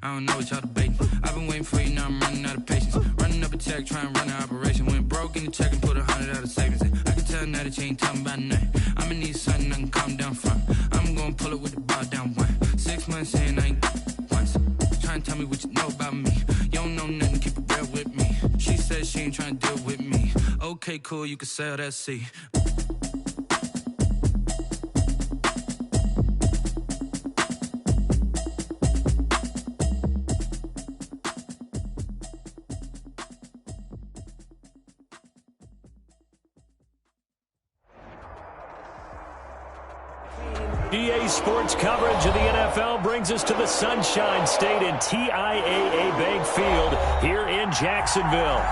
I don't know what y'all debating. I've been waiting for you, now I'm running out of patience. Running up a check, trying to run an operation. Went broke in the check and put 100 out of savings in. I can tell now that you ain't talking about nothing. I'ma need something I can calm down from. I'm gonna pull it with the bar down one. 6 months in, I ain't once. Trying to tell me what you know about me. You don't know nothing, keep it real with me. She said she ain't trying to deal with me. Okay, cool, you can sell that seat. EA Sports coverage of the NFL brings us to the Sunshine State and TIAA Bank Field here in Jacksonville.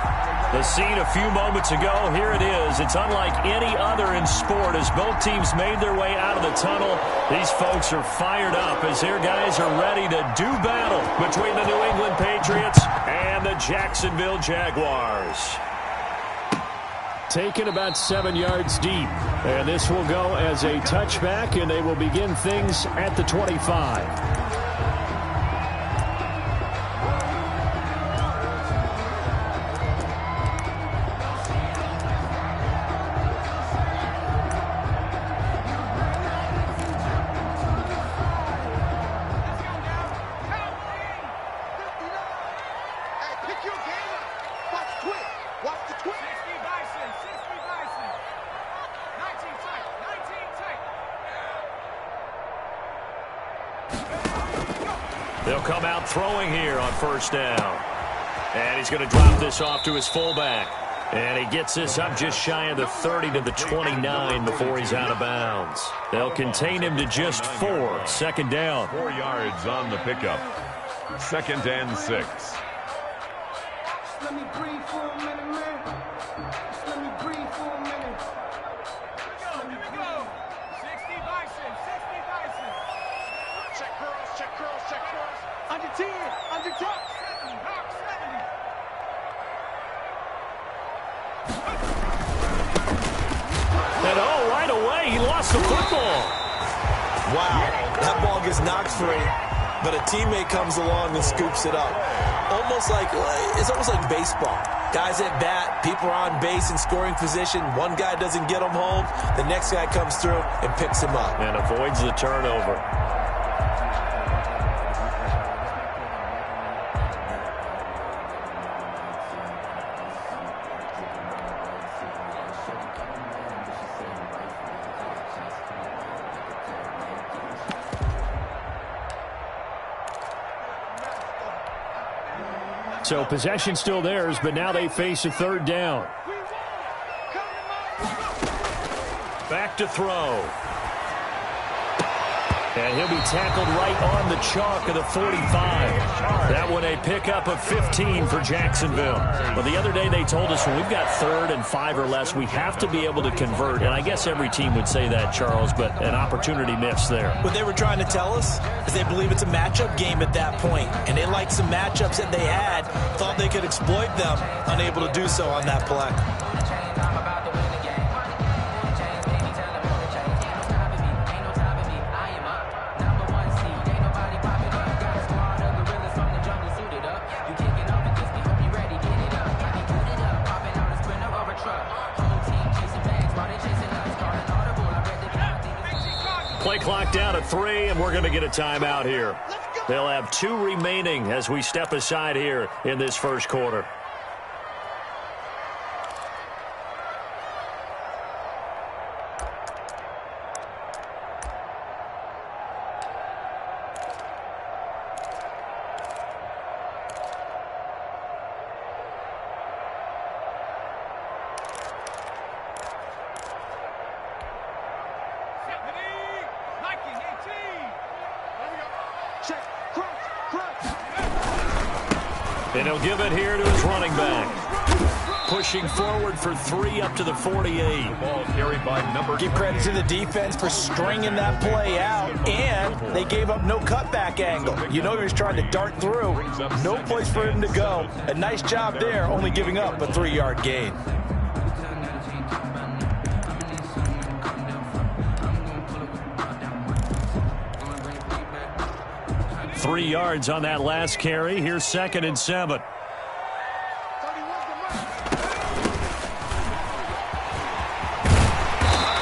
The scene a few moments ago, here it is. It's unlike any other in sport as both teams made their way out of the tunnel. These folks are fired up as their guys are ready to do battle between the New England Patriots and the Jacksonville Jaguars. Taken about 7 yards deep. And this will go as a touchback, and they will begin things at the 25. They'll come out throwing here on first down. And he's going to drop this off to his fullback. And he gets this up just shy of the 30 to the 29 before he's out of bounds. They'll contain him to just 4. Second down. 4 yards on the pickup. 2nd and 6. Let me breathe for a minute, man. Let me breathe for a minute. Let me go. 60 Bison, 60 Bison. Check curls, check curls, check curls. Under 10, under 10. Hawk 70, Hawk 70. And oh, right away, he lost the football. Wow, that ball gets knocked free, but a teammate comes along and scoops it up. It's almost like baseball. Guys at bat, people are on base in scoring position. One guy doesn't get him home. The next guy comes through and picks him up. And avoids the turnover. So possession still theirs, but now they face a third down. Back to throw. And he'll be tackled right on the chalk of the 45. That one a pickup of 15 for Jacksonville. Well, the other day they told us when we've got 3rd and 5 or less, we have to be able to convert. And I guess every team would say that, Charles, but an opportunity missed there. What they were trying to tell us is they believe it's a matchup game at that point. And they liked some matchups that they had, thought they could exploit them, unable to do so on that play. Play clock down at 3, and we're going to get a timeout here. They'll have 2 remaining as we step aside here in this first quarter. And he'll give it here to his running back. Pushing forward for 3 up to the 48. Ball carried by number. Give credit to the defense for stringing that play out, and they gave up no cutback angle. You know he was trying to dart through. No place for him to go. A nice job there, only giving up a 3-yard gain. 3 yards on that last carry. Here's 2nd and 7.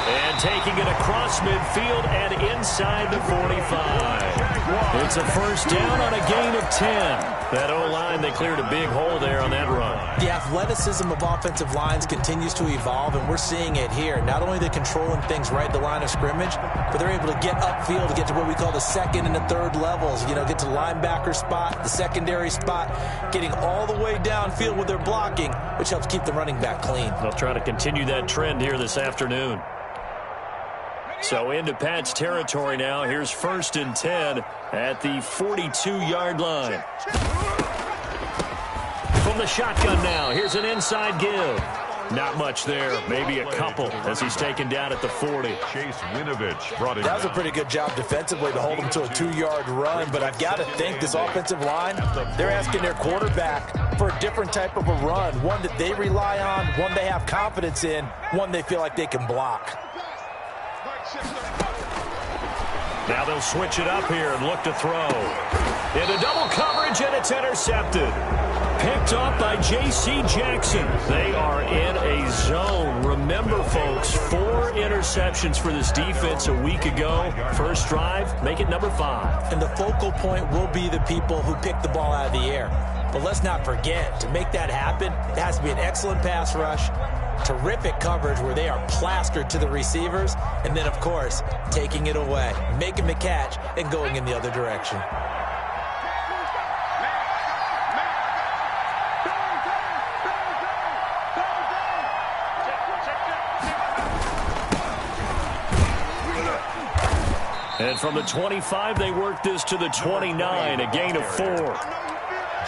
And taking it across midfield and inside the 45. It's a first down on a gain of 10. That O-line, they cleared a big hole there on that run. The athleticism of offensive lines continues to evolve, and we're seeing it here. Not only are they controlling things right at the line of scrimmage, but they're able to get upfield to get to what we call the second and the third levels. You know, get to the linebacker spot, the secondary spot, getting all the way downfield with their blocking, which helps keep the running back clean. They'll try to continue that trend here this afternoon. So into Pat's territory now. Here's 1st and 10 at the 42-yard line. From the shotgun now, here's an inside give. Not much there, maybe a couple as he's taken down at the 40. Chase Winovich brought it That was a down. pretty good job defensively to hold him to a 2-yard run, but I've got to think this offensive line, they're asking their quarterback for a different type of a run, one that they rely on, one they have confidence in, one they feel like they can block. Now they'll switch it up here and look to throw. Into double coverage, and it's intercepted. Picked up by J.C. Jackson. They are in a zone. Remember, folks, 4 interceptions for this defense a week ago. First drive, make it number 5. And the focal point will be the people who pick the ball out of the air. But let's not forget, to make that happen, it has to be an excellent pass rush, terrific coverage where they are plastered to the receivers, and then, of course, taking it away, making the catch, and going in the other direction. And from the 25, they work this to the 29, a gain of 4.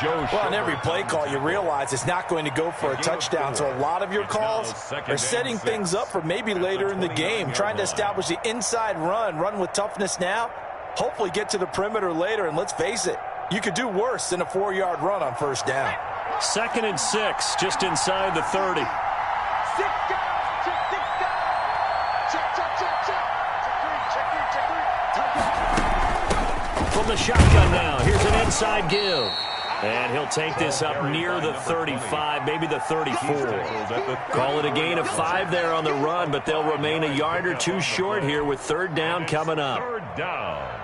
Well, on every play call, you realize it's not going to go for a touchdown. So a lot of your calls are setting things up for maybe later in the game, trying to establish the inside run with toughness now, hopefully get to the perimeter later. And let's face it, you could do worse than a 4-yard run on first down. 2nd and 6, just inside the 30. From the shotgun now, here's an inside give. And he'll take this up near the 35, maybe the 34. Call it a gain of 5 there on the run, but they'll remain a yard or 2 short here with 3rd down coming up. 3rd down.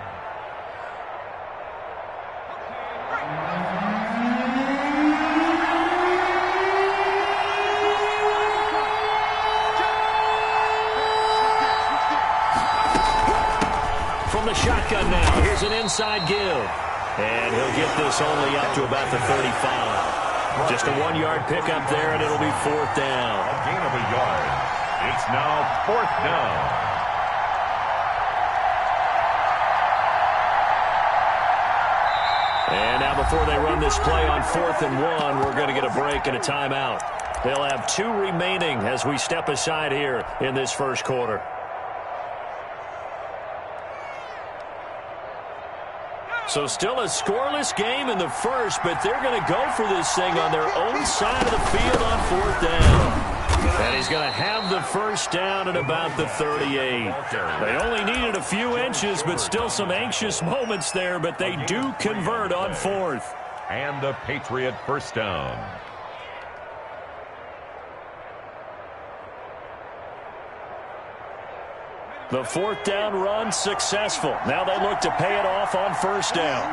From the shotgun now, here's an inside give. And he'll get this only up to about the 35. Just a 1-yard pickup there, and it'll be 4th down. A gain of a yard. It's now 4th down. And now before they run this play on 4th and 1, we're going to get a break and a timeout. They'll have 2 remaining as we step aside here in this first quarter. So still a scoreless game in the first, but they're going to go for this thing on their own side of the field on 4th down. And he's going to have the first down at about the 38. They only needed a few inches, but still some anxious moments there, but they do convert on 4th. And the Patriot first down. The 4th down run successful. Now they look to pay it off on 1st down.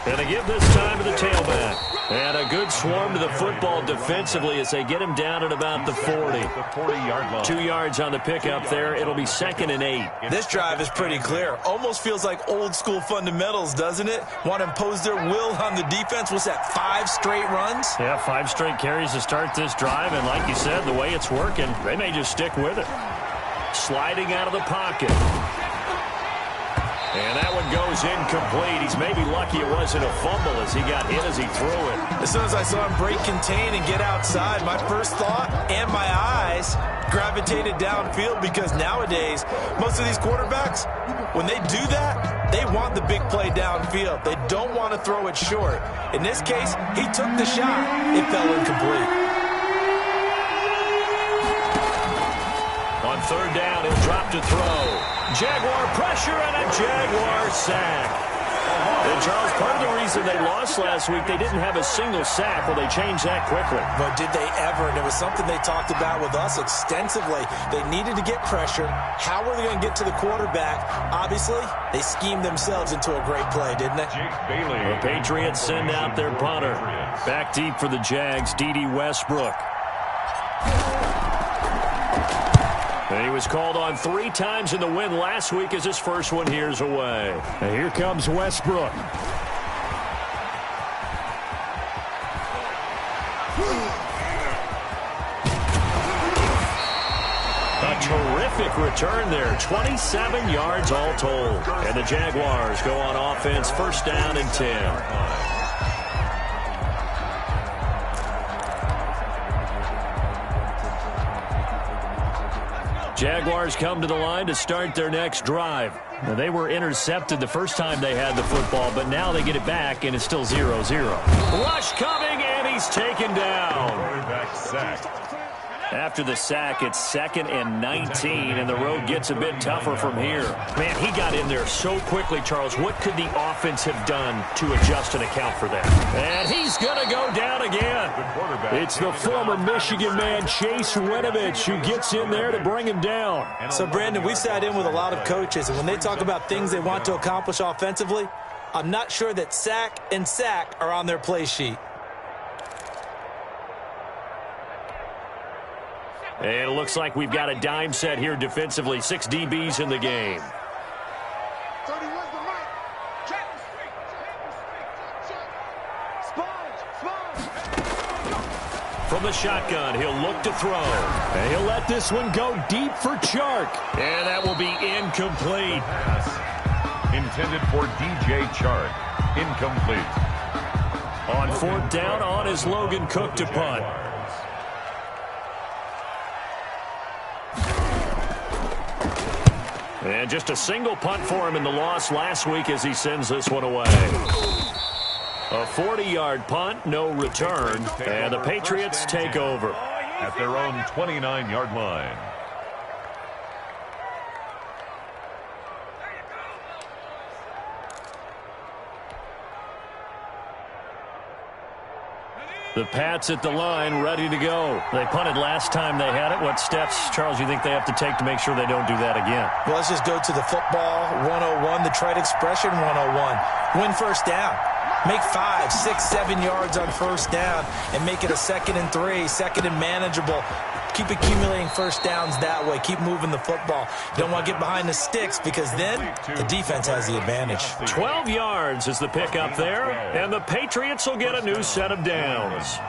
And they give this time to the tailback. And a good swarm to the football defensively as they get him down at about the 40. 40-yard line. 2 yards on the pickup there. It'll be 2nd and 8. This drive is pretty clear. Almost feels like old school fundamentals, doesn't it? Want to impose their will on the defense. What's that, 5 straight runs? Yeah, 5 straight carries to start this drive. And like you said, the way it's working, they may just stick with it. Sliding out of the pocket. And that one goes incomplete. He's maybe lucky it wasn't a fumble as he got hit as he threw it. As soon as I saw him break contain and get outside, my first thought and my eyes gravitated downfield, because nowadays, most of these quarterbacks, when they do that, they want the big play downfield. They don't want to throw it short. In this case, he took the shot. It fell incomplete. On 3rd down, he'll Drop to throw. Jaguar pressure and a Jaguar sack. And, Charles, part of the reason they lost last week, they didn't have a single sack. Well, they changed that quickly. But did they ever? And it was something they talked about with us extensively. They needed to get pressure. How were they going to get to the quarterback? Obviously, they schemed themselves into a great play, didn't they? Jake Bailey. The Patriots send out their punter. Back deep for the Jags, D.D. Westbrook. And he was called on 3 times in the win last week as his first one here's away. And here comes Westbrook. A terrific return there. 27 yards all told. And the Jaguars go on offense, first down and 10. Jaguars come to the line to start their next drive. Now, they were intercepted the first time they had the football, but now they get it back, and it's still 0-0. Rush coming, and he's taken down. Quarterback sack. After the sack, it's 2nd and 19, and the road gets a bit tougher from here. Man, he got in there so quickly, Charles. What could the offense have done to adjust and account for that? And he's going to go down again. It's the former Michigan man, Chase Winovich, who gets in there to bring him down. So, Brandon, we've sat in with a lot of coaches, and when they talk about things they want to accomplish offensively, I'm not sure that sack and sack are on their play sheet. And it looks like we've got a dime set here defensively. 6 DBs in the game. 31's the right. Check the street. Sponge. From the shotgun, he'll look to throw. And he'll let this one go deep for Chark. And that will be incomplete. Pass intended for DJ Chark. Incomplete. On 4th down, on is Logan Cook to punt. And just a single punt for him in the loss last week as he sends this one away. A 40-yard punt, no return, and the Patriots take over. At their own 29-yard line. The Pats at the line, ready to go. They punted last time they had it. What steps, Charles, you think they have to take to make sure they don't do that again? Well, let's just go to the football 101, the trade expression 101. Win first down. Make 5, 6, 7 yards on first down and make it a 2nd and 3, 2nd and manageable. Keep accumulating first downs that way. Keep moving the football. You don't want to get behind the sticks because then the defense has the advantage. 12 yards is the pickup there, and the Patriots will get a new set of downs.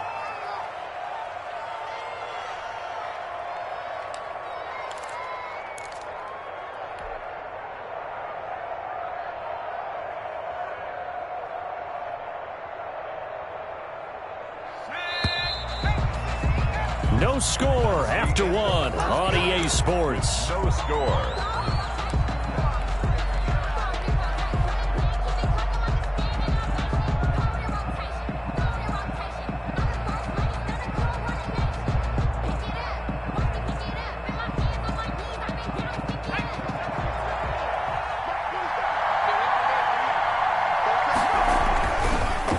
No score after 1 on EA Sports. No score.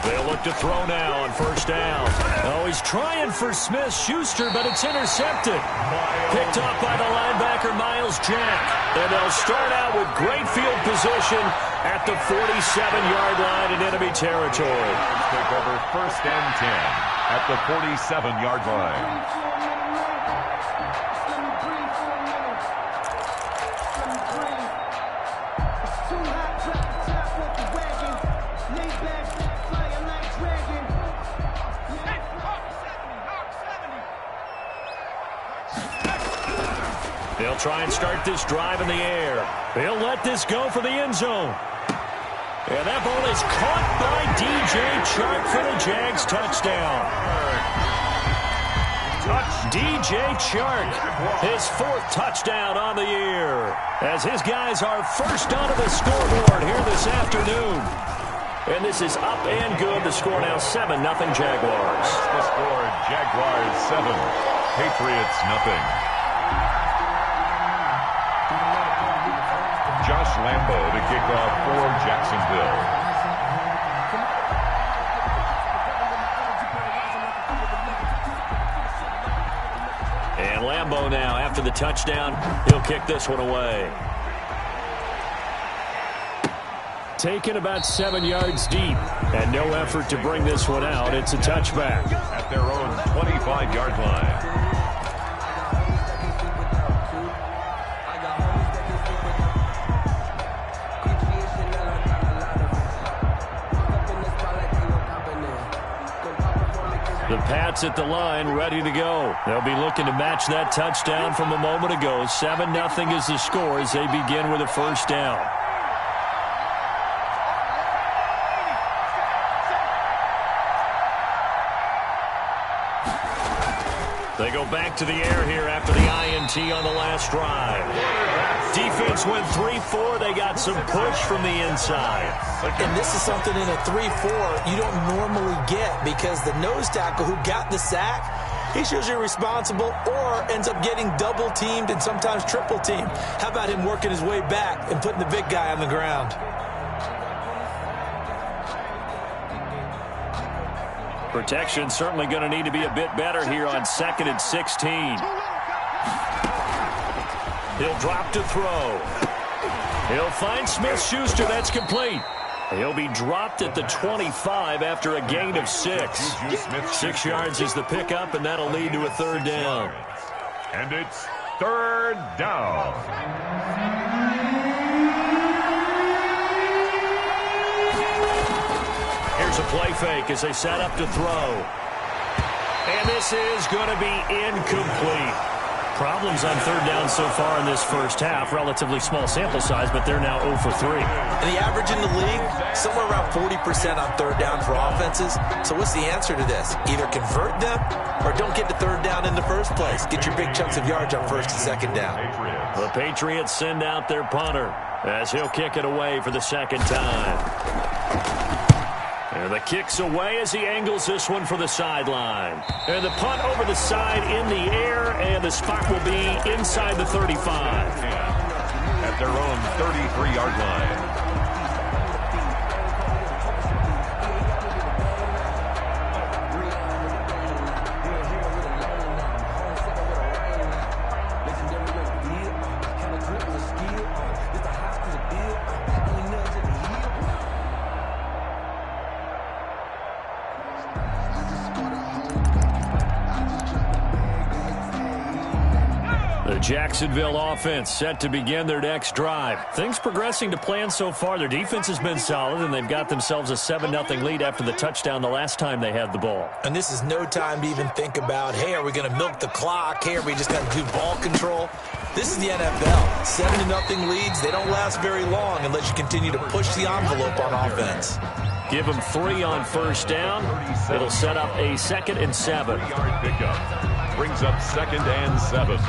They'll look to throw now on first down. Oh, he's trying for Smith-Schuster, but it's intercepted. Picked off by the linebacker, Miles Jack. And they'll start out with great field position at the 47-yard line in enemy territory. Take over first and 10 at the 47-yard line. They'll try and start this drive in the air. They'll let this go for the end zone. And that ball is caught by DJ Chark for the Jags touchdown. DJ Chark, his 4th touchdown on the year, as his guys are first onto the scoreboard here this afternoon. And this is up and good. The score now 7-0 Jaguars. The score, Jaguars 7, Patriots 0. Lambeau to kick off for Jacksonville. And Lambeau now, after the touchdown, he'll kick this one away. Taken about 7 yards deep, and no effort to bring this one out. It's a touchback. At their own 25-yard line. The Pats at the line, ready to go. They'll be looking to match that touchdown from a moment ago. 7-0 is the score as they begin with a first down. They go back to the air here after the INT on the last drive. Defense went 3-4. They got some push from the inside. And this is something in a 3-4 you don't normally get, because the nose tackle who got the sack, he's usually responsible or ends up getting double teamed and sometimes triple teamed. How about him working his way back and putting the big guy on the ground? Protection certainly going to need to be a bit better here on 2nd and 16. He'll drop to throw. He'll find Smith-Schuster. That's complete. He'll be dropped at the 25 after a gain of 6. 6 yards is the pickup, and that'll lead to a third down. And it's third down. Here's a play fake as they set up to throw. And this is going to be incomplete. Problems on third down so far in this first half. Relatively small sample size, but they're now 0 for 3. And the average in the league, somewhere around 40% on third down for offenses. So what's the answer to this? Either convert them or don't get to third down in the first place. Get your big chunks of yards on first and second down. The Patriots send out their punter as he'll kick it away for the second time. And the kick's away as he angles this one for the sideline. And the punt over the side in the air, and the spot will be inside the 35. At their own 33-yard line. Jacksonville offense set to begin their next drive. Things progressing to plan so far. Their defense has been solid, and they've got themselves a 7-0 lead after the touchdown the last time they had the ball. And this is no time to even think about, hey, are we going to milk the clock? Hey, are we just going to do ball control? This is the NFL. 7-0 leads, they don't last very long unless you continue to push the envelope on offense. Give them 3 on first down. It'll set up a 2nd and 7. Yard pickup. Brings up 2nd and 7.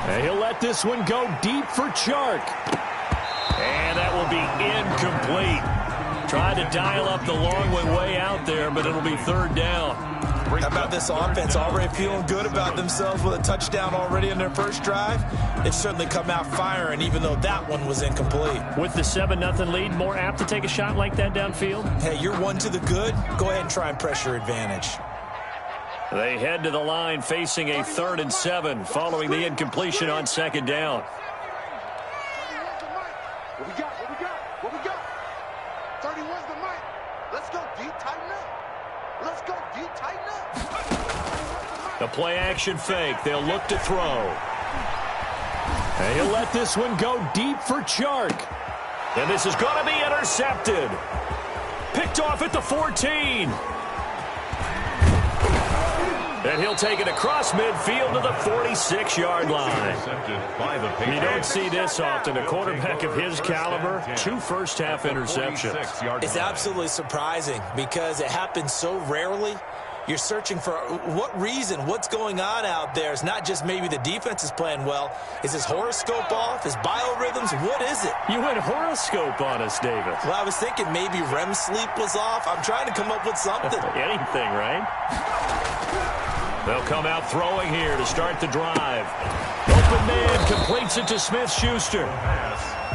And he'll let this one go deep for Chark. And that will be incomplete. Tried to dial up the long one way out there, but it'll be third down. How about this offense already feeling good about themselves with a touchdown already in their first drive? They've certainly come out firing, even though that one was incomplete. With the 7-0 lead, more apt to take a shot like that downfield? Hey, you're one to the good. Go ahead and try and pressure advantage. They head to the line facing a 3rd and 7 following the incompletion on 2nd down. What we got? What we got? What we got? 31's the mic. Let's go deep, tighten up. Let's go deep, tighten up. The play action fake. They'll look to throw. And he'll let this one go deep for Chark. And this is going to be intercepted. Picked off at the 14. And he'll take it across midfield to the 46-yard line. You don't see this often. A quarterback of his caliber, 2 first-half interceptions. It's absolutely surprising because it happens so rarely. You're searching for what reason, what's going on out there. It's not just maybe the defense is playing well. Is his horoscope off? His biorhythms? What is it? You went horoscope on us, David. Well, I was thinking maybe REM sleep was off. I'm trying to come up with something. Anything, right? They'll come out throwing here to start the drive. Open man completes it to Smith-Schuster.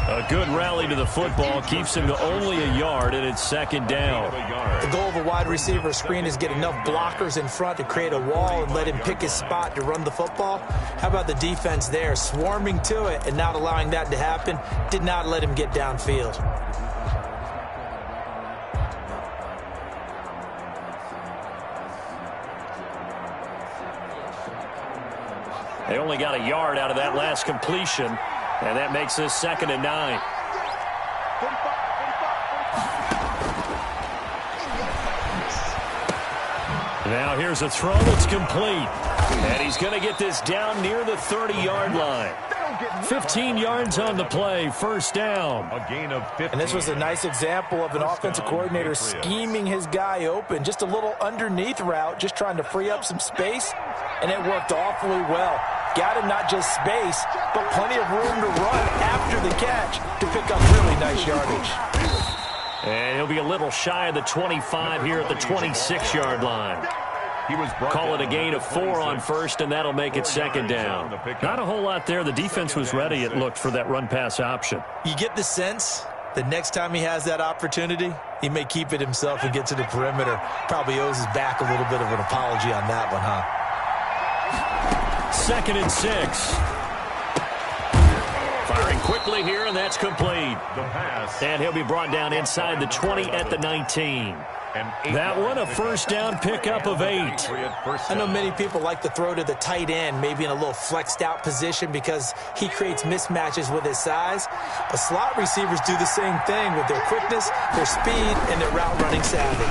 A good rally to the football keeps him to only a yard, and it's second down. The goal of a wide receiver screen is get enough blockers in front to create a wall and let him pick his spot to run the football. How about the defense there, swarming to it and not allowing that to happen? Did not let him get downfield. They only got a yard out of that last completion, and that makes this 2nd and 9. Now here's a throw that's complete. And he's going to get this down near the 30-yard line. 15 yards on the play, first down. A gain of 15. And this was a nice example of an offensive coordinator scheming his guy open. Just a little underneath route, just trying to free up some space, and it worked awfully well. Got him not just space, but plenty of room to run after the catch to pick up really nice yardage. And he'll be a little shy of the 25 here at the 26-yard line. Call it a gain of 4 on first, and that'll make it 2nd down. Not a whole lot there. The defense was ready, it looked, for that run-pass option. You get the sense the next time he has that opportunity, he may keep it himself and get to the perimeter. Probably owes his back a little bit of an apology on that one, huh? 2nd and 6. Firing quickly here, and that's complete. And he'll be brought down inside the 20 at the 19. That one, a first down pickup of 8. I know many people like to throw to the tight end, maybe in a little flexed out position because he creates mismatches with his size. But slot receivers do the same thing with their quickness, their speed, and their route running savvy.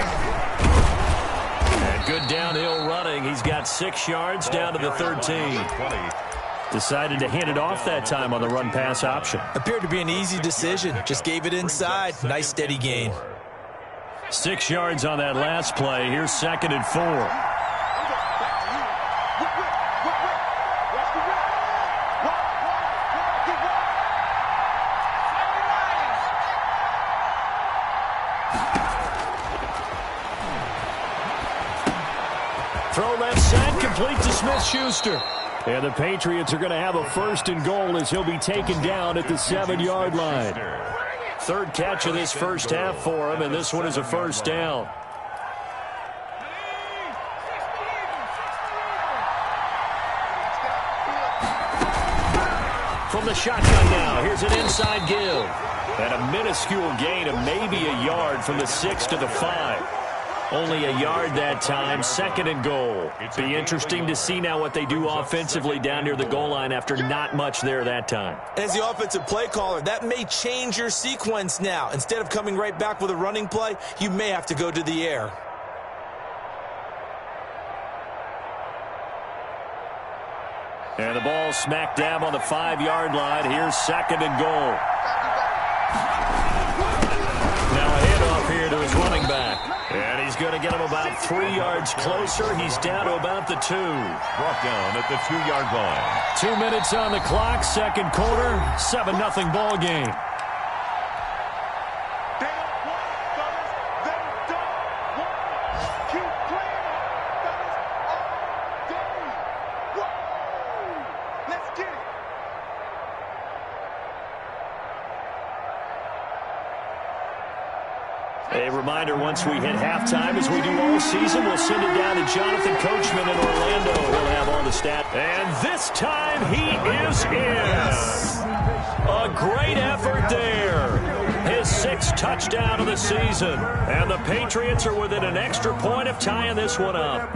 And good downhill running. He's got 6 yards down to the 13. Decided to hand it off that time on the run-pass option. Appeared to be an easy decision. Just gave it inside. Nice steady gain. 6 yards on that last play. Here's 2nd and 4. Throw left side, complete to Smith-Schuster. And the Patriots are going to have a 1st and goal as he'll be taken down at the 7-yard line. 3rd catch of this first half for him, and this one is a first down. From the shotgun now, here's an inside give. And a minuscule gain of maybe a yard from the 6 to the 5. Only a yard that time, 2nd and goal. Be interesting to see now what they do offensively down near the goal line after not much there that time. As the offensive play caller, that may change your sequence now. Instead of coming right back with a running play, you may have to go to the air. And the ball smack dab on the 5-yard line. Here's 2nd and goal. Now a handoff here to his running back. And he's going to get him about 3 yards closer. He's down to about the 2. Brought down at the 2-yard line. 2 minutes on the clock, 2nd quarter, 7-0 ball game. A reminder, once we hit halftime, as we do all season, we'll send it down to Jonathan Coachman in Orlando. He'll have all the stats. And this time he is in. A great effort there. His 6th touchdown of the season. And the Patriots are within an extra point of tying this one up.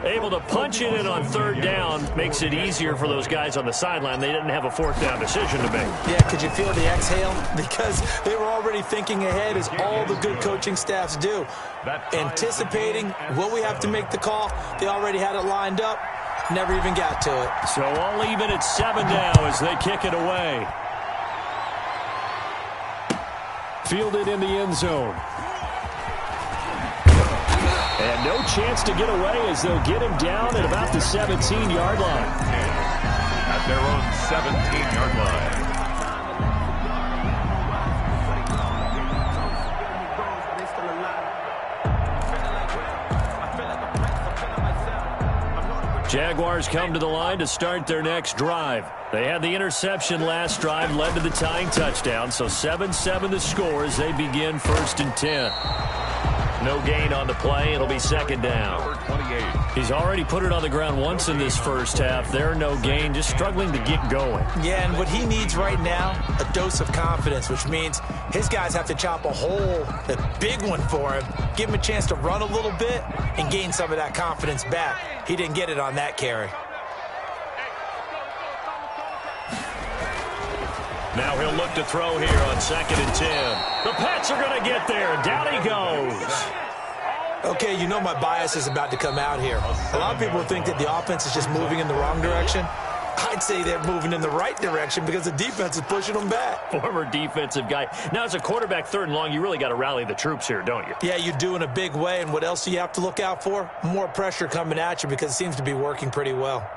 Able to punch it in on 3rd down makes it easier for those guys on the sideline. They didn't have a 4th down decision to make. Yeah, could you feel the exhale? Because they were already thinking ahead, as all the good coaching staffs do. Anticipating, will we have to make the call? They already had it lined up. Never even got to it. So all even at 7 now as they kick it away. Fielded in the end zone. And no chance to get away as they'll get him down at about the 17-yard line. At their own 17-yard line. Jaguars come to the line to start their next drive. They had the interception last drive, led to the tying touchdown, so 7-7 the score as they begin 1st and 10. No gain on the play. It'll be second down. Number 28. He's already put it on the ground once in this first half. There, no gain, just struggling to get going. Yeah, and what he needs right now, a dose of confidence, which means his guys have to chop a hole, a big one for him, give him a chance to run a little bit and gain some of that confidence back. He didn't get it on that carry. Now he'll look to throw here on 2nd and 10. The Pats are going to get there. Down he goes. Okay, you know my bias is about to come out here. A lot of people think that the offense is just moving in the wrong direction. I'd say they're moving in the right direction because the defense is pushing them back. Former defensive guy. Now, as a quarterback 3rd and long, you really got to rally the troops here, don't you? Yeah, you do in a big way. And what else do you have to look out for? More pressure coming at you because it seems to be working pretty well.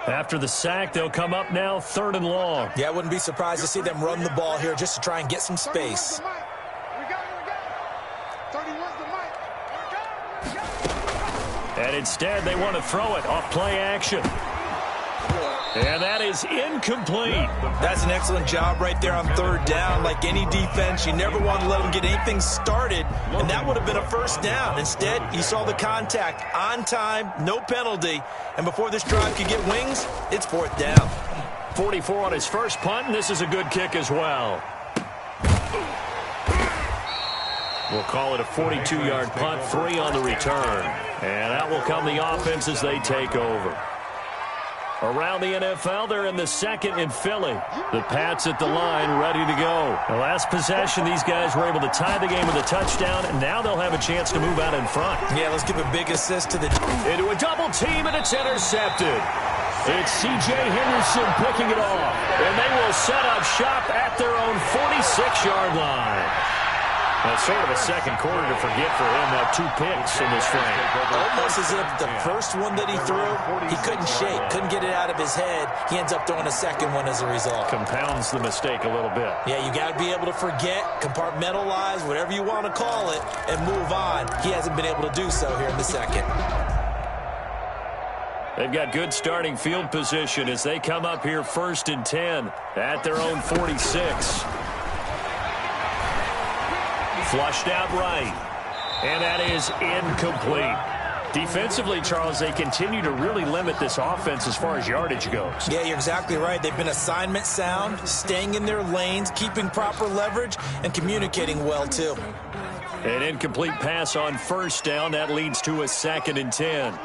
After the sack, they'll come up now 3rd and long. Yeah, I wouldn't be surprised to see them run the ball here just to try and get some space. And instead, they want to throw it off play action. And that is incomplete. That's an excellent job right there on 3rd down. Like any defense, you never want to let them get anything started, and that would have been a 1st down. Instead, you saw the contact on time, no penalty, and before this drive could get wings, it's 4th down. 44 on his first punt, and this is a good kick as well. We'll call it a 42-yard punt, 3 on the return. And out will come the offense as they take over. Around the NFL, they're in the 2nd in Philly. The Pats at the line, ready to go. The last possession, these guys were able to tie the game with a touchdown, and now they'll have a chance to move out in front. Yeah, let's give a big assist to the... Into a double team, and it's intercepted. It's C.J. Henderson picking it off, and they will set up shop at their own 46-yard line. That's sort of a second quarter to forget for him. Now 2 picks in this frame. Almost as if the first one that he threw, he couldn't shake, couldn't get it out of his head. He ends up throwing a second one as a result. Compounds the mistake a little bit. Yeah, you got to be able to forget, compartmentalize, whatever you want to call it, and move on. He hasn't been able to do so here in the 2nd. They've got good starting field position as they come up here 1st and 10 at their own 46. Flushed out right. And that is incomplete. Defensively, Charles, they continue to really limit this offense as far as yardage goes. Yeah, you're exactly right. They've been assignment sound, staying in their lanes, keeping proper leverage, and communicating well, too. An incomplete pass on 1st down. That leads to a 2nd and 10.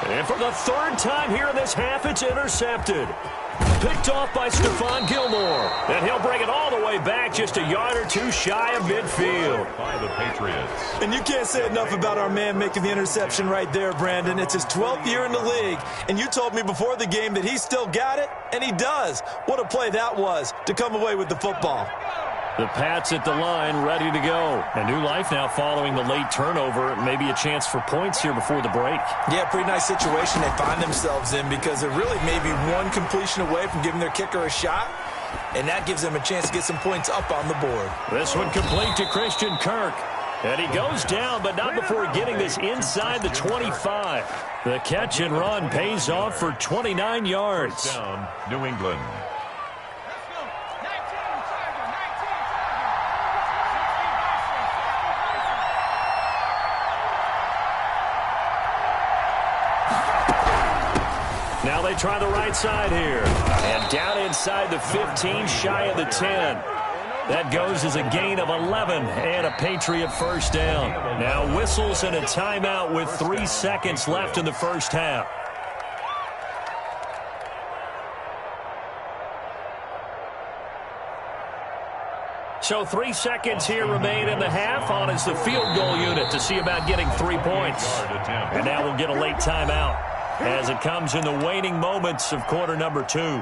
And for the 3rd time here in this half, it's intercepted. Picked off by Stephon Gilmore. And he'll bring it all the way back just a yard or 2 shy of midfield. By the Patriots. And you can't say enough about our man making the interception right there, Brandon. It's his 12th year in the league. And you told me before the game that he still got it, and he does. What a play that was to come away with the football. The Pats at the line, ready to go. A new life now following the late turnover. Maybe a chance for points here before the break. Yeah, pretty nice situation they find themselves in because they're really maybe one completion away from giving their kicker a shot, and that gives them a chance to get some points up on the board. This one complete to Christian Kirk. And he goes down, but not before getting this inside the 25. The catch and run pays off for 29 yards. Down, New England. Now they try the right side here. And down inside the 15, shy of the 10. That goes as a gain of 11 and a Patriot first down. Now whistles and a timeout with 3 seconds left in the first half. So 3 seconds here remain in the half. On is the field goal unit to see about getting 3 points. And now we'll get a late timeout as it comes in the waning moments of quarter number 2.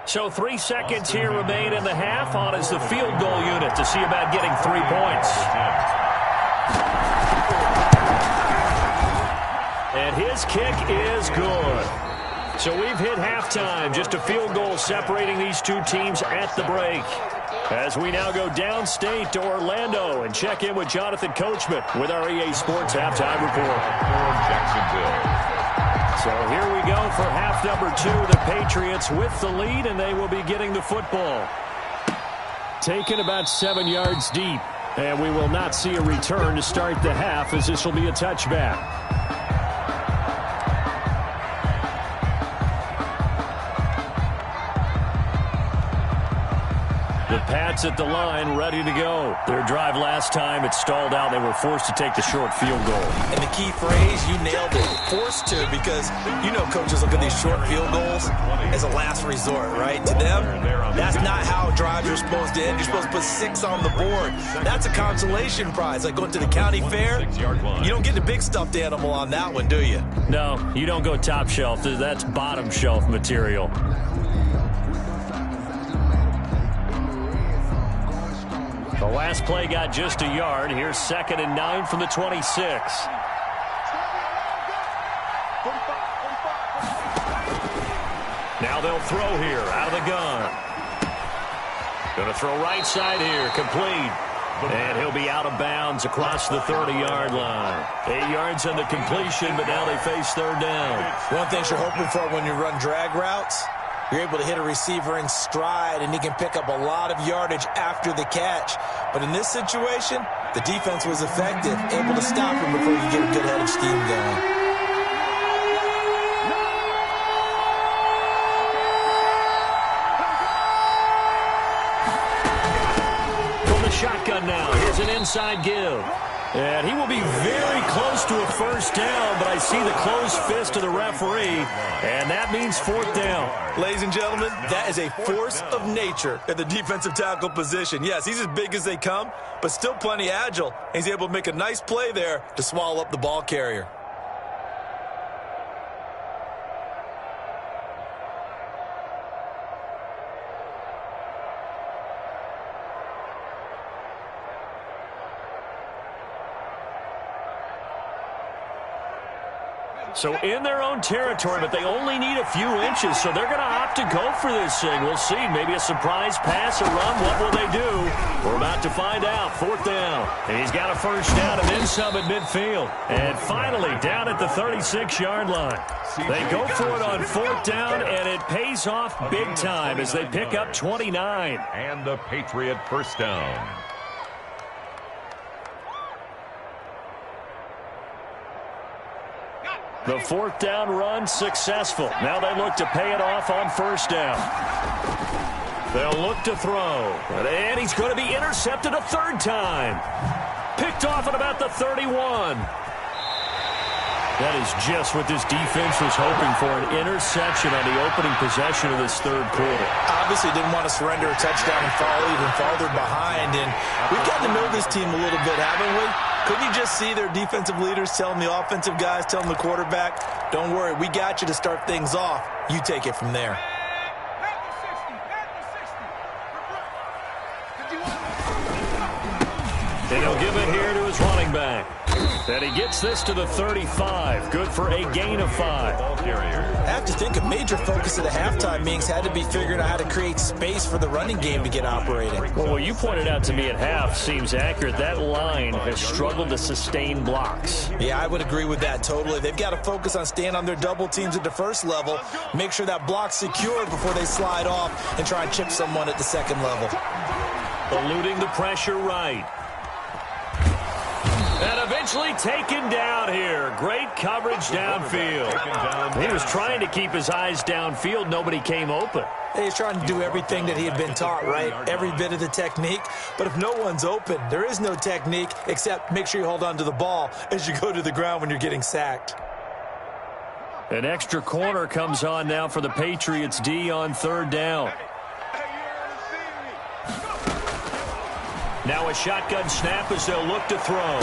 So 3 seconds here remain in the half. On is the field goal unit to see about getting 3 points. And his kick is good. So we've hit halftime. Just a field goal separating these two teams at the break. As we now go downstate to Orlando and check in with Jonathan Coachman with our EA Sports Halftime Report. So here we go for half number 2. The Patriots with the lead, and they will be getting the football. Taken about 7 yards deep, and we will not see a return to start the half, as this will be a touchback. The Pats at the line, ready to go. Their drive last time, it stalled out. They were forced to take the short field goal. And the key phrase, you nailed it, forced to, because you know coaches look at these short field goals as a last resort, right? To them, that's not how drives are supposed to end. You're supposed to put 6 on the board. That's a consolation prize, like going to the county fair. You don't get the big stuffed animal on that one, do you? No, you don't go top shelf. That's bottom shelf material. The last play got just a yard. Here's 2nd and 9 from the 26. Now they'll throw here out of the gun. Going to throw right side here, complete. And he'll be out of bounds across the 30-yard line. 8 yards on the completion, but now they face 3rd down. One thing you're hoping for when you run drag routes, you're able to hit a receiver in stride, and he can pick up a lot of yardage after the catch. But in this situation, the defense was effective, able to stop him before you get a good head of steam going. From the shotgun now, here's an inside give. And he will be very close to a first down, but I see the closed fist of the referee, and that means 4th down. Ladies and gentlemen, that is a force of nature at the defensive tackle position. Yes, he's as big as they come, but still plenty agile. He's able to make a nice play there to swallow up the ball carrier. So in their own territory, but they only need a few inches, so they're going to opt to go for this thing. We'll see. Maybe a surprise pass or run. What will they do? We're about to find out. 4th down. And he's got a first down and then some at midfield. And finally, down at the 36-yard line. They go for it on 4th down, and it pays off big time as they pick up 29. And the Patriot first down. The 4th down run successful. Now they look to pay it off on 1st down. They'll look to throw. And he's going to be intercepted a 3rd time. Picked off at about the 31. That is just what this defense was hoping for, an interception on the opening possession of this 3rd quarter. Obviously didn't want to surrender a touchdown and fall even farther behind. And we've gotten to know this team a little bit, haven't we? Couldn't you just see their defensive leaders telling the offensive guys, telling the quarterback, don't worry, we got you to start things off. You take it from there. And he'll give it here to his running back. And he gets this to the 35. Good for a gain of 5. I have to think a major focus of the halftime meetings had to be figuring out how to create space for the running game to get operating. Well, what you pointed out to me at half seems accurate. That line has struggled to sustain blocks. Yeah, I would agree with that totally. They've got to focus on staying on their double teams at the first level, make sure that block's secure before they slide off and try and chip someone at the second level. Eluding the pressure right. And eventually eventually taken down here. Great coverage downfield. He was trying to keep his eyes downfield. Nobody came open. He's trying to do everything that he had been taught, right? Every bit of the technique. But if no one's open, there is no technique except make sure you hold on to the ball as you go to the ground when you're getting sacked. An extra corner comes on now for the Patriots D on third down. Now a shotgun snap as they'll look to throw.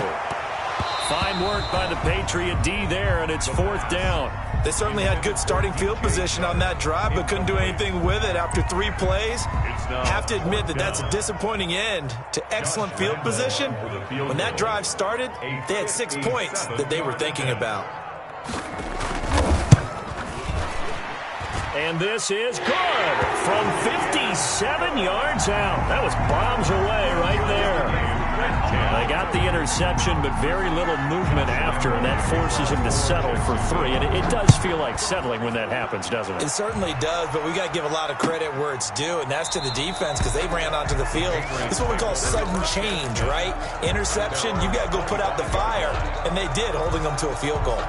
Fine work by the Patriot D there, and it's fourth down. They certainly had good starting field position on that drive, but couldn't do anything with it after 3 plays. Have to admit that that's a disappointing end to excellent field position. When that drive started, they had 6 points that they were thinking about. And this is good from 57 yards out. That was bombs away right there. They got the interception, but very little movement after, and that forces him to settle for 3. And it does feel like settling when that happens, doesn't it? It certainly does, but we got to give a lot of credit where it's due, and that's to the defense because they ran onto the field. This is what we call sudden change, right? Interception, you got to go put out the fire, and they did, holding them to a field goal.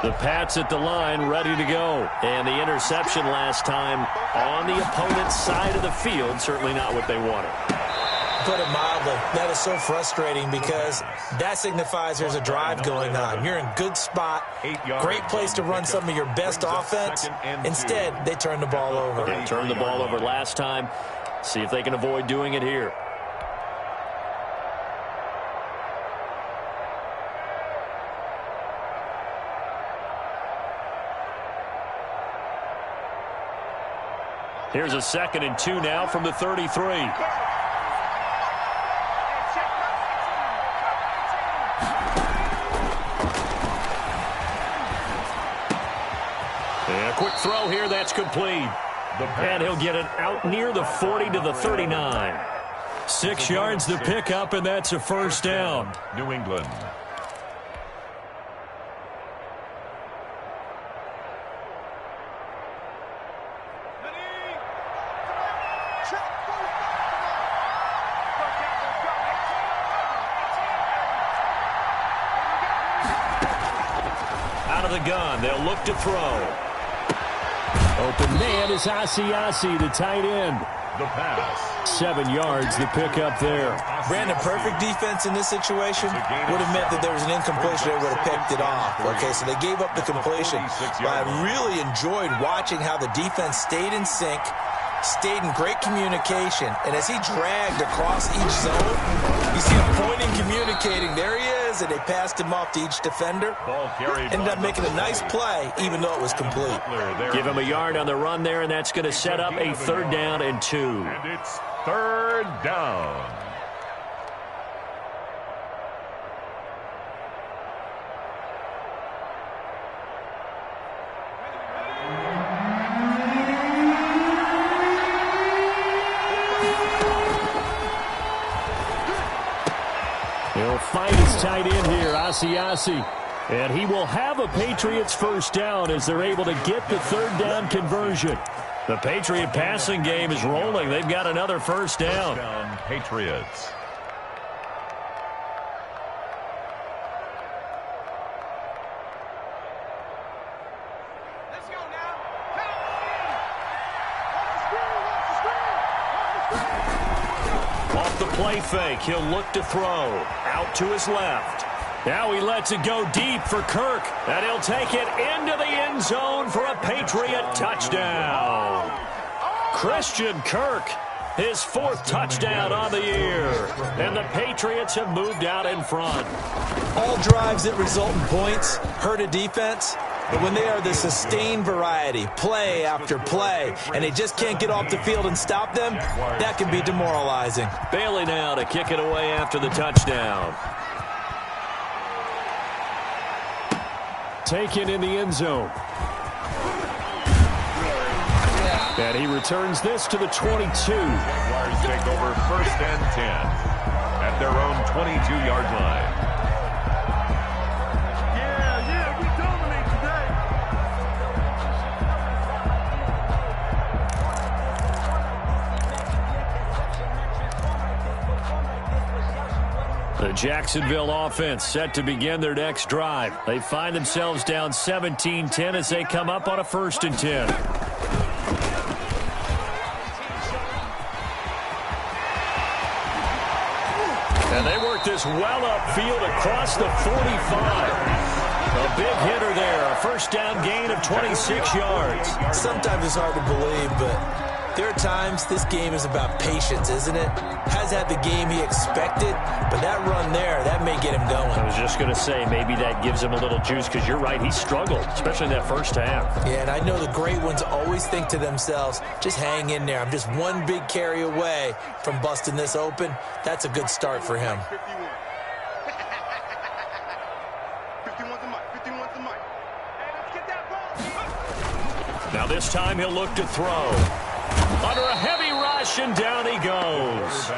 The Pats at the line, ready to go. And the interception last time on the opponent's side of the field, certainly not what they wanted. Put it mildly, that is so frustrating because that signifies there's a drive going on. You're in good spot, great place to run some of your best offense. Instead, they turn the ball over. They turned the ball over last time. See if they can avoid doing it here. Here's a 2nd and 2 now from the 33. And a quick throw here, that's complete. And he'll get it out near the 40 to the 39. 6 yards to pick up, and that's a first down. New England. Out of the gun, they'll look to throw. Open man is Asiasi, the tight end. The pass. 7 yards, the pickup there. Brandon, perfect defense in this situation would have meant that there was an incompletion that would have picked it off. Okay, so they gave up the completion. But I really enjoyed watching how the defense stayed in sync, stayed in great communication. And as he dragged across each zone, you see him pointing, communicating. There he is, and they passed him off to each defender. Ended up making a nice play, even though it was complete. Give him a yard on the run there, and that's going to set up a 3rd down and 2. And it's 3rd down. He'll find his tight end here, Asiasi. And he will have a Patriots first down as they're able to get the 3rd down conversion. The Patriot passing game is rolling. They've got another first down. Patriots. Let's go now. Off the play fake, he'll look to throw. Out to his left. Now he lets it go deep for Kirk. And he'll take it into the end zone for a Patriot touchdown. Christian Kirk, his 4th touchdown on the year. And the Patriots have moved out in front. All drives that result in points hurt a defense. But when they are the sustained variety, play after play, and they just can't get off the field and stop them, that can be demoralizing. Bailey now to kick it away after the touchdown. Taken in the end zone. And he returns this to the 22. Jaguars take over 1st and 10 at their own 22-yard line. Yeah, we dominate today. The Jacksonville offense set to begin their next drive. They find themselves down 17-10 as they come up on a 1st and 10. And they work this well upfield across the 45. A big hitter there, a 1st down gain of 26 yards. Sometimes it's hard to believe, but there are times this game is about patience, isn't it? Has had the game he expected, but that run there, that may get him going. I was just going to say, maybe that gives him a little juice, because you're right, he struggled, especially in that 1st half. Yeah, and I know the great ones always think to themselves, just hang in there. I'm just one big carry away from busting this open. That's a good start for him. 51's the mic. 51's the mic. Hey, let's get that ball. Now this time he'll look to throw. Under a heavy rush, and down he goes.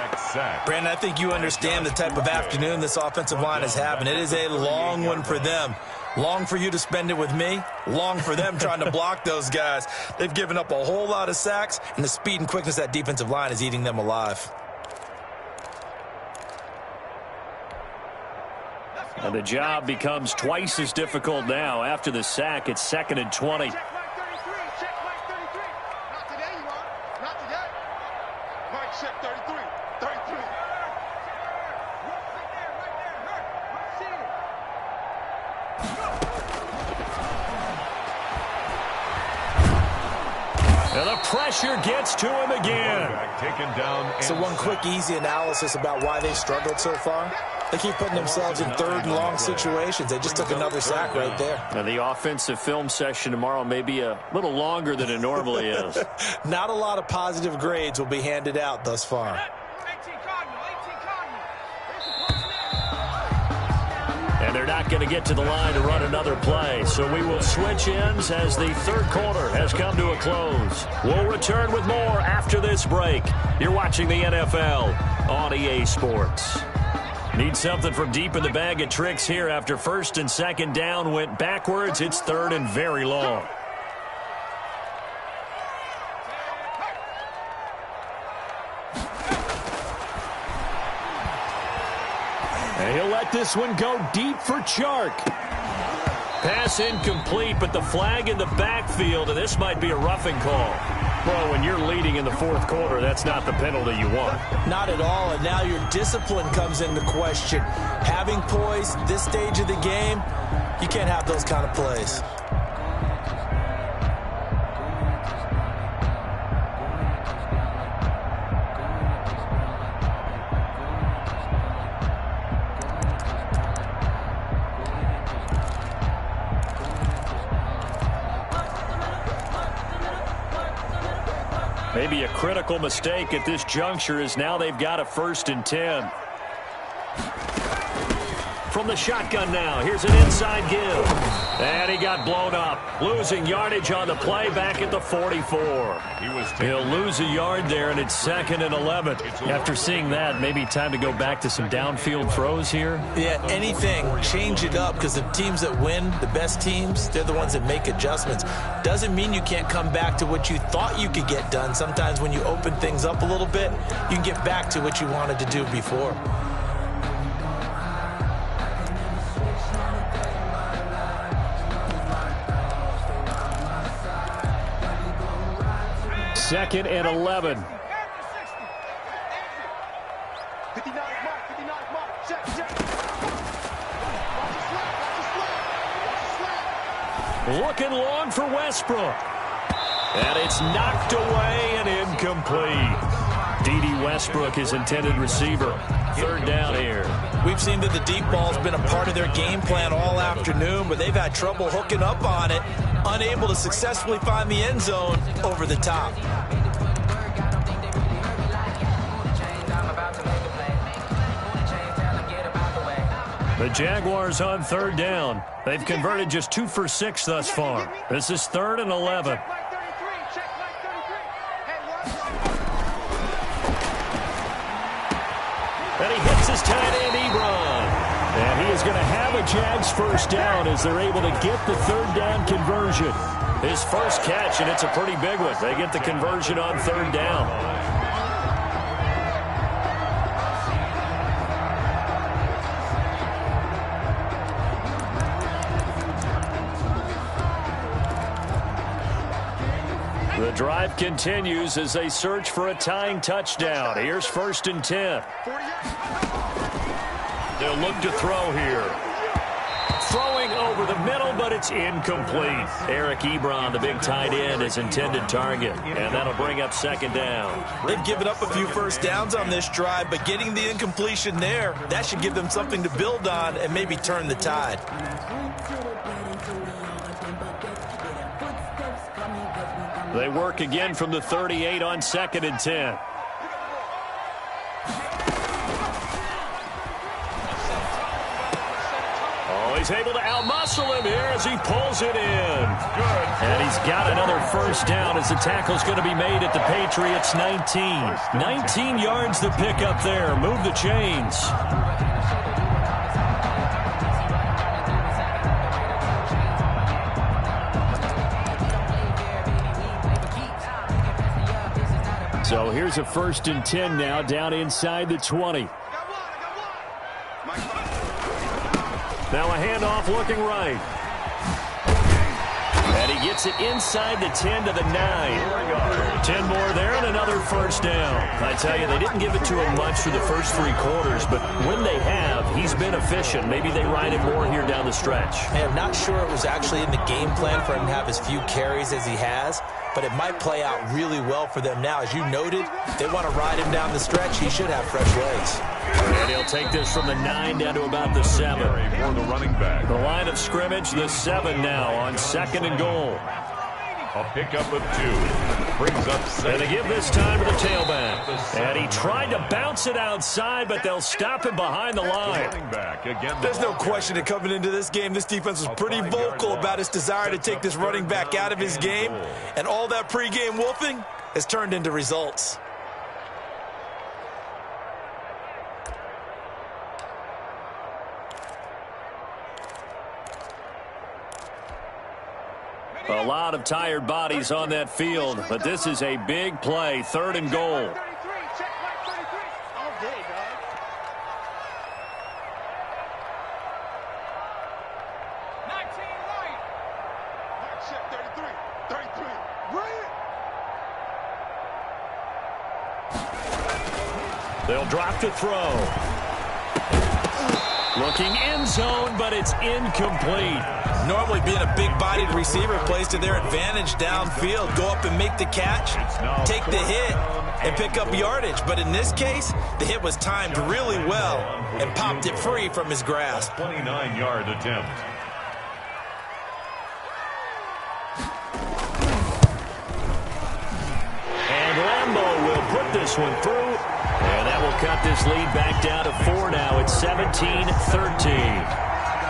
Brandon, I think you understand the type of afternoon this offensive line is having. It is a long one for them. Long for you to spend it with me. Long for them trying to block those guys. They've given up a whole lot of sacks, and the speed and quickness of that defensive line is eating them alive. And the job becomes twice as difficult now. After the sack, it's 2nd and 20. Check Mike 33. Check Mike 33. Not today, you are. Not today. Mike, check 33. 33. Right there. Hurt. I see it. And the pressure gets to him again. Taken down. So one quick, easy analysis about why they've struggled so far. They keep putting themselves in 3rd and long situations. They just took another sack right there. And the offensive film session tomorrow may be a little longer than it normally is. Not a lot of positive grades will be handed out thus far. 18 Cardinal. And they're not going to get to the line to run another play. So we will switch ends as the 3rd quarter has come to a close. We'll return with more after this break. You're watching the NFL on EA Sports. Need something from deep in the bag of tricks here after 1st and 2nd down went backwards. It's 3rd and very long. And he'll let this one go deep for Chark. Pass incomplete, but the flag in the backfield, and this might be a roughing call. Well, when you're leading in the 4th quarter, that's not the penalty you want. Not at all, and now your discipline comes into question. Having poise this stage of the game, you can't have those kind of plays. Maybe a critical mistake at this juncture is now they've got a 1st and 10. From the shotgun now, here's an inside give. And he got blown up, losing yardage on the play back at the 44. He'll lose a yard there, and it's 2nd and 11. After seeing that, maybe time to go back to some downfield throws here. Yeah, anything. Change it up, because the teams that win, the best teams, they're the ones that make adjustments. Doesn't mean you can't come back to what you thought you could get done. Sometimes when you open things up a little bit, you can get back to what you wanted to do before. Second and 11. 59 mark. Check. Looking long for Westbrook. And it's knocked away and incomplete. D.D. Westbrook, his intended receiver. 3rd down here. We've seen that the deep ball's been a part of their game plan all afternoon, but they've had trouble hooking up on it, unable to successfully find the end zone over the top. The Jaguars on 3rd down. They've converted just 2 for 6 thus far. This is 3rd and 11. Check Mike 33. And he hits his tight end, Ebron. And he is going to have a Jags first down as they're able to get the third down conversion. His first catch, and it's a pretty big one. They get the conversion on third down. The drive continues as they search for a tying touchdown. Here's 1st and 10. They'll look to throw here. Throwing over the middle, but it's incomplete. Eric Ebron, the big tight end, is intended target, and that'll bring up 2nd down. They've given up a few first downs on this drive, but getting the incompletion there, that should give them something to build on and maybe turn the tide. They work again from the 38 on 2nd and 10. Oh, he's able to outmuscle him here as he pulls it in. Good. And he's got another first down as the tackle's going to be made at the Patriots' 19. 19 yards to pick up there. Move the chains. So here's a 1st and 10 now, down inside the 20. Now a handoff looking right. And he gets it inside the 10 to the 9. 10 more there and another first down. I tell you, they didn't give it to him much through the first 3 quarters, but when they have, he's been efficient. Maybe they ride him more here down the stretch. Hey, I'm not sure it was actually in the game plan for him to have as few carries as he has, but it might play out really well for them now. As you noted, they want to ride him down the stretch. He should have fresh legs. And he'll take this from the 9 down to about the 7. For the running back. The line of scrimmage, the 7 now on 2nd and goal. A pickup of 2. Brings up 7. And they give this time to the tailback. And he tried to bounce it outside, but they'll stop him behind the line. There's no question that coming into this game, this defense was pretty vocal about its desire to take this running back out of his game. And all that pregame wolfing has turned into results. A lot of tired bodies on that field, but this is a big play, 3rd and goal. They'll drop to throw. Looking end zone, but it's incomplete. Normally being a big-bodied receiver plays to their advantage downfield. Go up and make the catch, take the hit, and pick up yardage. But in this case, the hit was timed really well and popped it free from his grasp. 29-yard attempt. And Lambeau will put this one through. And that will cut this lead back down to 4 now. It's 17-13.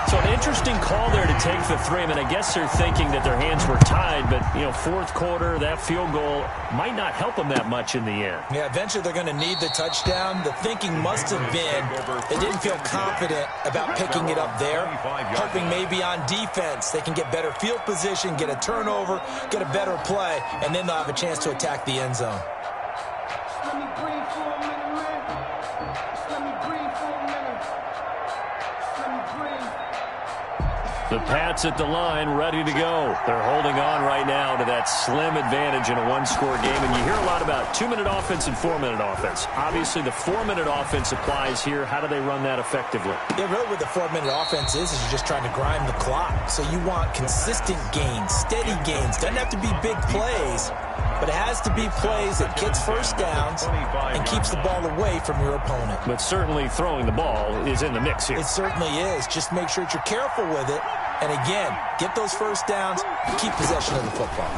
So an interesting call there to take the 3. I mean, I guess they're thinking that their hands were tied, but, you know, 4th quarter, that field goal might not help them that much in the end. Yeah, eventually they're going to need the touchdown. The thinking must have been they didn't feel confident about picking it up there, hoping maybe on defense they can get better field position, get a turnover, get a better play, and then they'll have a chance to attack the end zone. Let me breathe for a minute, man. Let me breathe for a minute. Let me breathe. The Pats at the line, ready to go. They're holding on right now to that slim advantage in a 1-score game. And you hear a lot about 2-minute offense and 4-minute offense. Obviously, the 4-minute offense applies here. How do they run that effectively? Yeah, really what the 4-minute offense is you're just trying to grind the clock. So you want consistent gains, steady gains. Doesn't have to be big plays, but it has to be plays that gets first downs and keeps the ball away from your opponent. But certainly throwing the ball is in the mix here. It certainly is. Just make sure that you're careful with it. And again, get those first downs, keep possession of the football.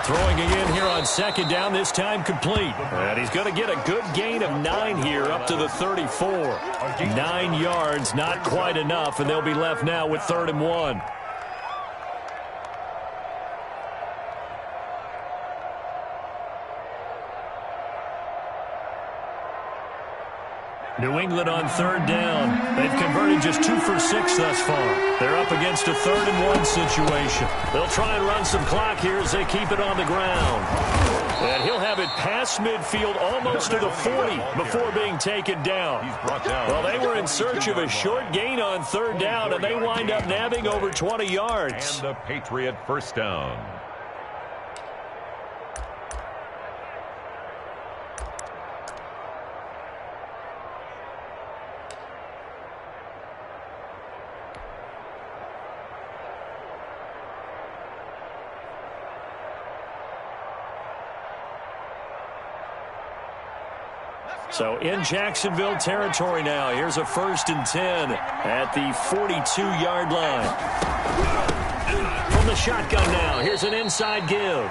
Throwing again here on 2nd down, this time complete. And he's going to get a good gain of 9 here up to the 34. 9 yards, not quite enough, and they'll be left now with 3rd and 1. New England on third down. They've converted just 2 for 6 thus far. They're up against a 3rd and 1 situation. They'll try and run some clock here as they keep it on the ground. And he'll have it past midfield almost to the 40 before being taken down. Well, they were in search of a short gain on 3rd down, and they wind up nabbing over 20 yards. And a Patriot first down. So in Jacksonville territory now. Here's a 1st and 10 at the 42-yard line. From the shotgun now, here's an inside give.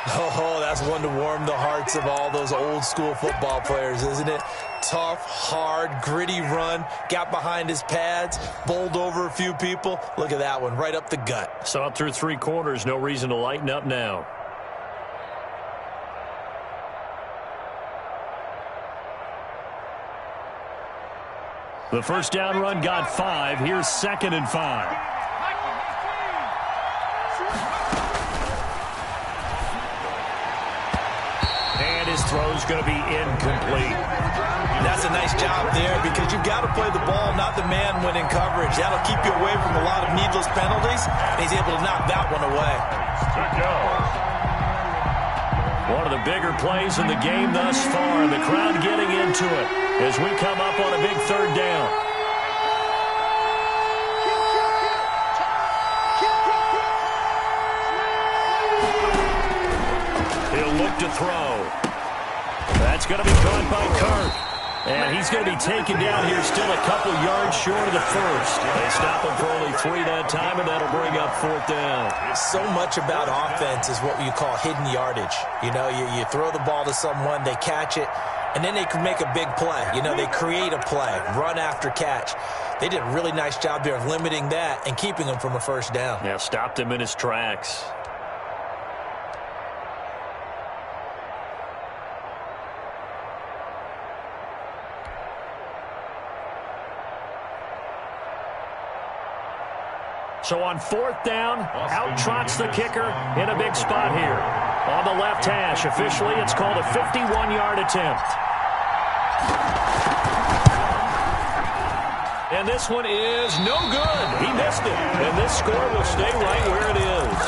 Oh, that's one to warm the hearts of all those old-school football players, isn't it? Tough, hard, gritty run, got behind his pads, bowled over a few people. Look at that one, right up the gut. Saw it through 3 quarters, no reason to lighten up now. The first down run got 5. Here's 2nd and 5. And his throw's going to be incomplete. That's a nice job there because you've got to play the ball, not the man when in coverage. That'll keep you away from a lot of needless penalties, and he's able to knock that one away. One of the bigger plays in the game thus far. The crowd getting into it as we come up on a big 3rd down. He'll look to throw. That's going to be caught by Kirk. And he's going to be taken down here, still a couple yards short of the first. They stop him for only 3 that time, and that'll bring up 4th down. So much about offense is what you call hidden yardage. You know, you throw the ball to someone, they catch it, and then they can make a big play. You know, they create a play, run after catch. They did a really nice job there of limiting that and keeping him from a 1st down. Yeah, stopped him in his tracks. So on 4th down, out trots the kicker in a big spot here. On the left hash, officially it's called a 51-yard attempt. And this one is no good. He missed it. And this score will stay right where it is.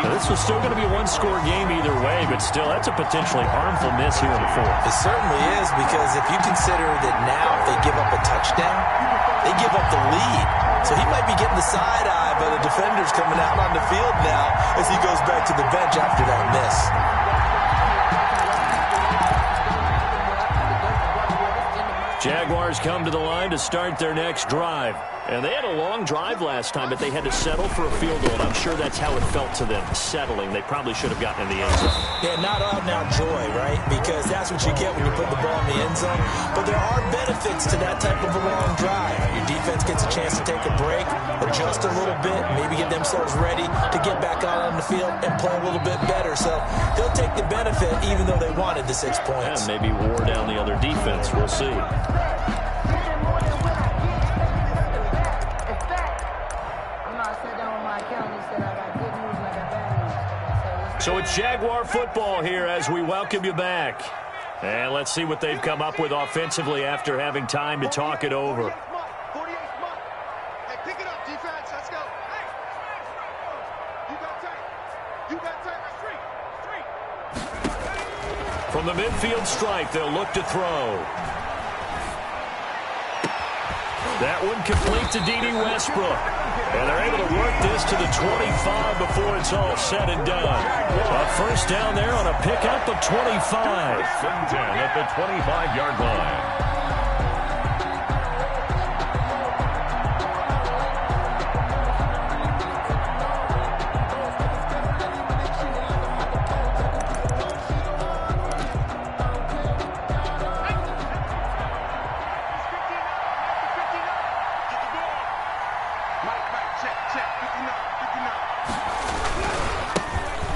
Now, this was still going to be a 1-score game either way, but still, that's a potentially harmful miss here in the 4th. It certainly is, because if you consider that now if they give up a touchdown, they give up the lead. So he might be getting the side eye, but the defender's coming out on the field now as he goes back to the bench after that miss. Jaguars come to the line to start their next drive. And they had a long drive last time, but they had to settle for a field goal. And I'm sure that's how it felt to them, settling. They probably should have gotten in the end zone. Yeah, not out now joy, right? Because that's what you get when you put the ball in the end zone. But there are benefits to that type of a long drive. Your defense gets a chance to take a break, adjust a little bit, maybe get themselves ready to get back out on the field and play a little bit better. So they'll take the benefit even though they wanted the 6 points. And maybe wore down the other defense. We'll see. So it's Jaguar football here as we welcome you back. And let's see what they've come up with offensively after having time to talk it over. Hey, pick it up, defense. Let's go. Hey, you got tight. You got tight. Street. From the midfield strike, they'll look to throw. That one complete to D.D. Westbrook. And they're able to work this to the 25 before it's all said and done. A first down there on a pickup of 25. 10 at the 25-yard line.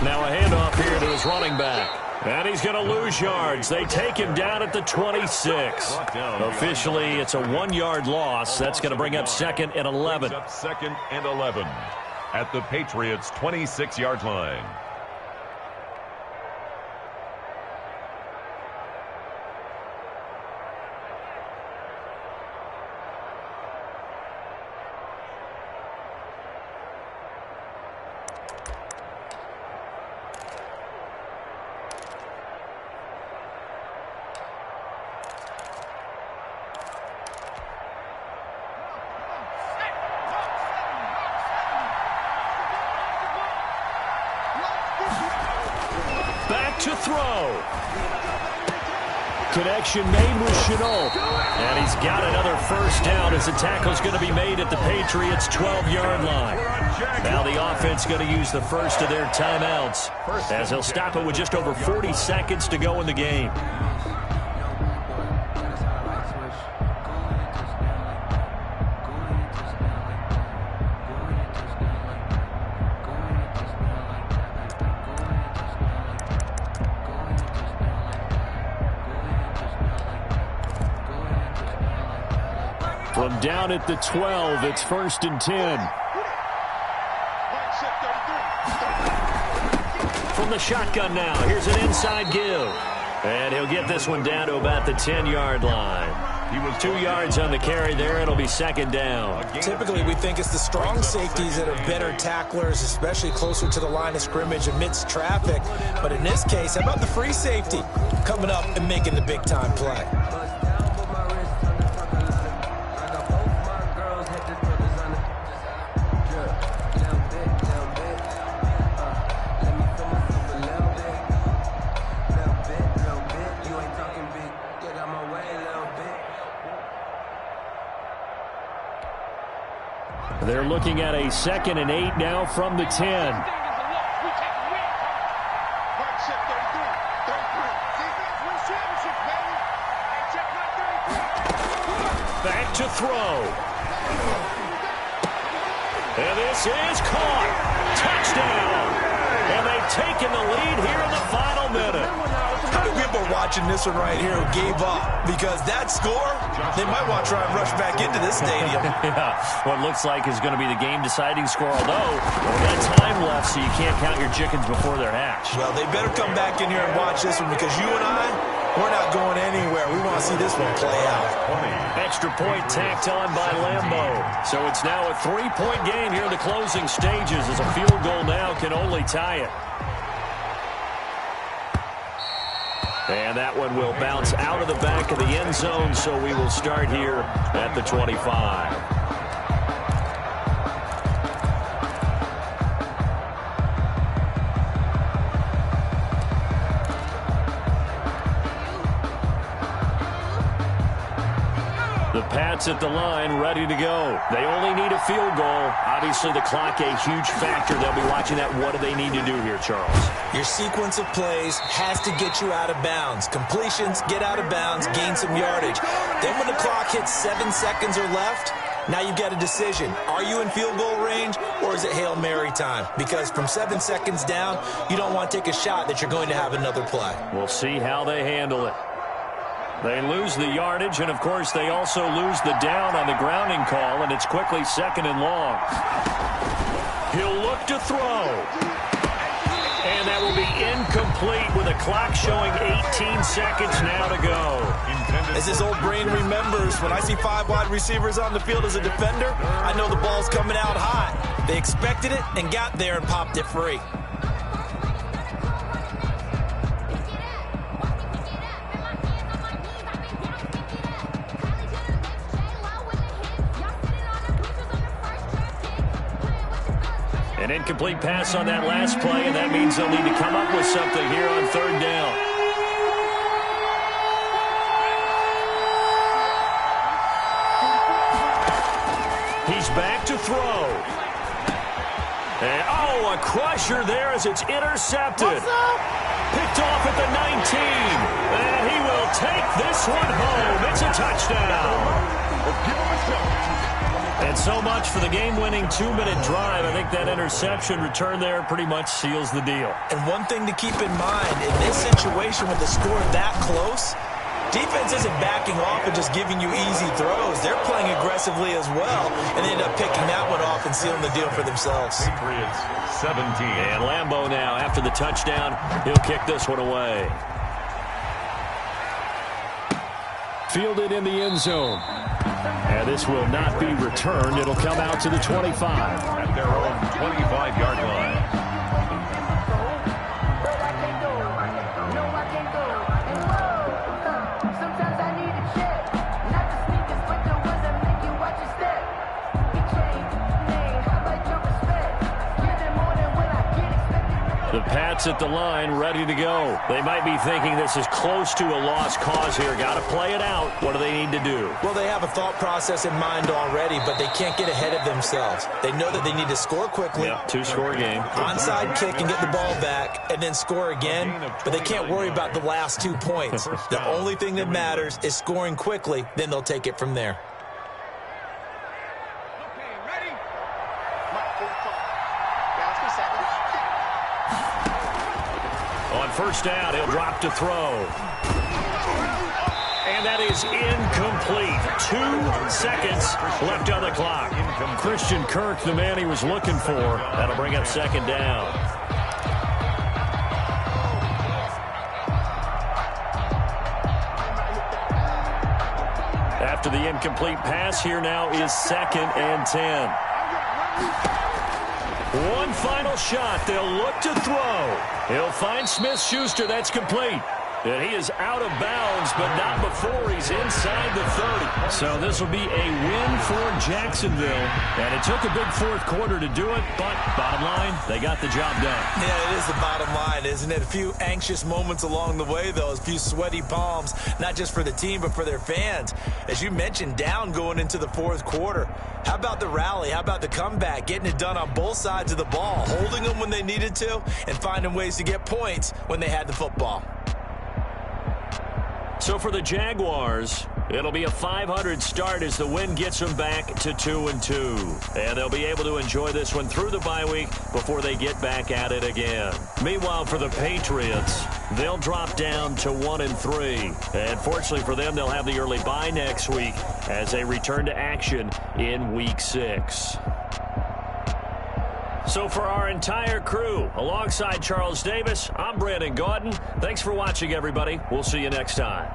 Now a handoff here to his running back. And he's going to lose yards. They take him down at the 26. Officially, it's a 1-yard loss. That's going to bring up 2nd and 11. Second and 11 at the Patriots' 26-yard line. To throw. Connection made with Chenault. And he's got another first down as the tackle's going to be made at the Patriots' 12-yard line. Now the offense going to use the first of their timeouts as they'll stop it with just over 40 seconds to go in the game. From down at the 12, it's 1st and 10. From the shotgun now, here's an inside give. And he'll get this one down to about the 10-yard line. He was 2 yards on the carry there. It'll be 2nd down. Typically, we think it's the strong safeties that are better tacklers, especially closer to the line of scrimmage amidst traffic. But in this case, how about the free safety coming up and making the big-time play? They're looking at a 2nd and 8 now from the 10. Back to throw. And this is caught. Touchdown. And they've taken the lead here in the final minute. How many people are watching this one right here who gave up? Because that score, they might want to try and rush back into this stadium. Yeah, what looks like is going to be the game-deciding score, although we've got time left, so you can't count your chickens before they're hatched. Well, they better come back in here and watch this one because you and I, we're not going anywhere. We want to see this one play out. Extra point tacked on by Lambeau. So it's now a 3-point game here in the closing stages as a field goal now can only tie it. And that one will bounce out of the back of the end zone, so we will start here at the 25. The Pats at the line, ready to go. They only need a field goal. Obviously, the clock a huge factor. They'll be watching that. What do they need to do here, Charles? Your sequence of plays has to get you out of bounds. Completions, get out of bounds, gain some yardage. Then when the clock hits 7 seconds or left, now you've got a decision. Are you in field goal range or is it Hail Mary time? Because from 7 seconds down, you don't want to take a shot that you're going to have another play. We'll see how they handle it. They lose the yardage, and, of course, they also lose the down on the grounding call, and it's quickly 2nd and long. He'll look to throw. And that will be incomplete with a clock showing 18 seconds now to go. As this old brain remembers, when I see 5 wide receivers on the field as a defender, I know the ball's coming out hot. They expected it and got there and popped it free. An incomplete pass on that last play, and that means they'll need to come up with something here on 3rd down. He's back to throw. And, a crusher there as it's intercepted. Picked off at the 19. And he will take this one home. It's a touchdown. And so much for the game-winning 2-minute drive. I think that interception return there pretty much seals the deal. And one thing to keep in mind, in this situation with the score that close, defense isn't backing off and just giving you easy throws. They're playing aggressively as well, and they end up picking that one off and sealing the deal for themselves. Patriots 17. And Lambeau now, after the touchdown, he'll kick this one away. Fielded in the end zone. And this will not be returned. It'll come out to the 25. At their own 25-yard line. The Pats at the line, ready to go. They might be thinking this is close to a lost cause here. Got to play it out. What do they need to do? Well, they have a thought process in mind already, but they can't get ahead of themselves. They know that they need to score quickly. Yep, two-score game. Onside kick and get the ball back, and then score again. But they can't worry about the last 2 points. The only thing that matters is scoring quickly. Then they'll take it from there. On first down, he'll drop to throw. And that is incomplete. 2 seconds left on the clock. Christian Kirk, the man he was looking for. That'll bring up second down. After the incomplete pass, here now is 2nd and 10. One final shot. They'll look to throw. He'll find Smith-Schuster. That's complete. And he is out of bounds, but not before he's inside the 30. So this will be a win for Jacksonville. And it took a big fourth quarter to do it, but bottom line, they got the job done. Yeah, it is the bottom line, isn't it? A few anxious moments along the way, though. A few sweaty palms, not just for the team, but for their fans. As you mentioned, down going into the fourth quarter. How about the rally? How about the comeback? Getting it done on both sides of the ball. Holding them when they needed to and finding ways to get points when they had the football. So for the Jaguars, it'll be a 500 start as the win gets them back to 2-2. And they'll be able to enjoy this one through the bye week before they get back at it again. Meanwhile, for the Patriots, they'll drop down to 1-3. And fortunately for them, they'll have the early bye next week as they return to action in Week 6. So for our entire crew, alongside Charles Davis, I'm Brandon Gaudin. Thanks for watching, everybody. We'll see you next time.